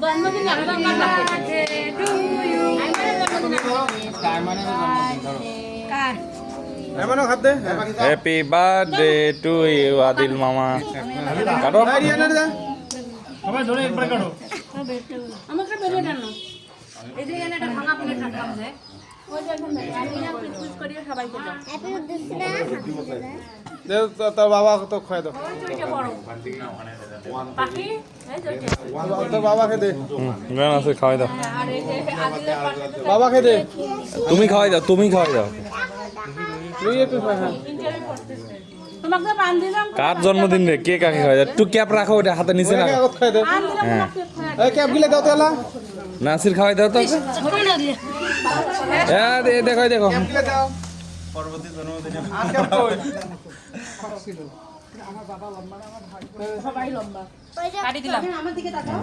জন্মদিন আলাদা লাগবে টু ইউ কার এমনও খাতে happy birthday to you Adil মামা কাটো সবাই ধরে একবার কাটো আমাকে বেলে টানো এই যে এনে একটা ভাঙা প্লেট রাখলাম যে ওই যে এখন আমি না পিস করিয়ে সবাইকে দাও দে তোর বাবা তো খায় দাও ওইটা বড় বাকি এই যে তোর বাবাকে দে গান আছে খাওয়াই দাও আর এই যে আদিলের পাশে তো বাবাকে দে তুমি খাওয়াই দাও তুমি খাওয়াই দাও তুই একটু খা হ্যাঁ ইন্টারভিউ করতেছে তোমাকে পান দিলাম কার জন্মদিন রে কে কাকে খাওয়াই দাও একটু ক্যাপ রাখো ওটা হাতে নিচে না কাগজ খাই দে পান দিলাম তোমাকে এই ক্যাপ গিলে দাও তাহলে নাসির খাওয়াই দাও তো ছোট না দিলে হ্যাঁ দেখো দেখো গিলে দাও পরবর্তী জন্মদিনে আর ক্যাপ কই সবাই লম্বা কাটি দিলাম আমার দিকে তাকাও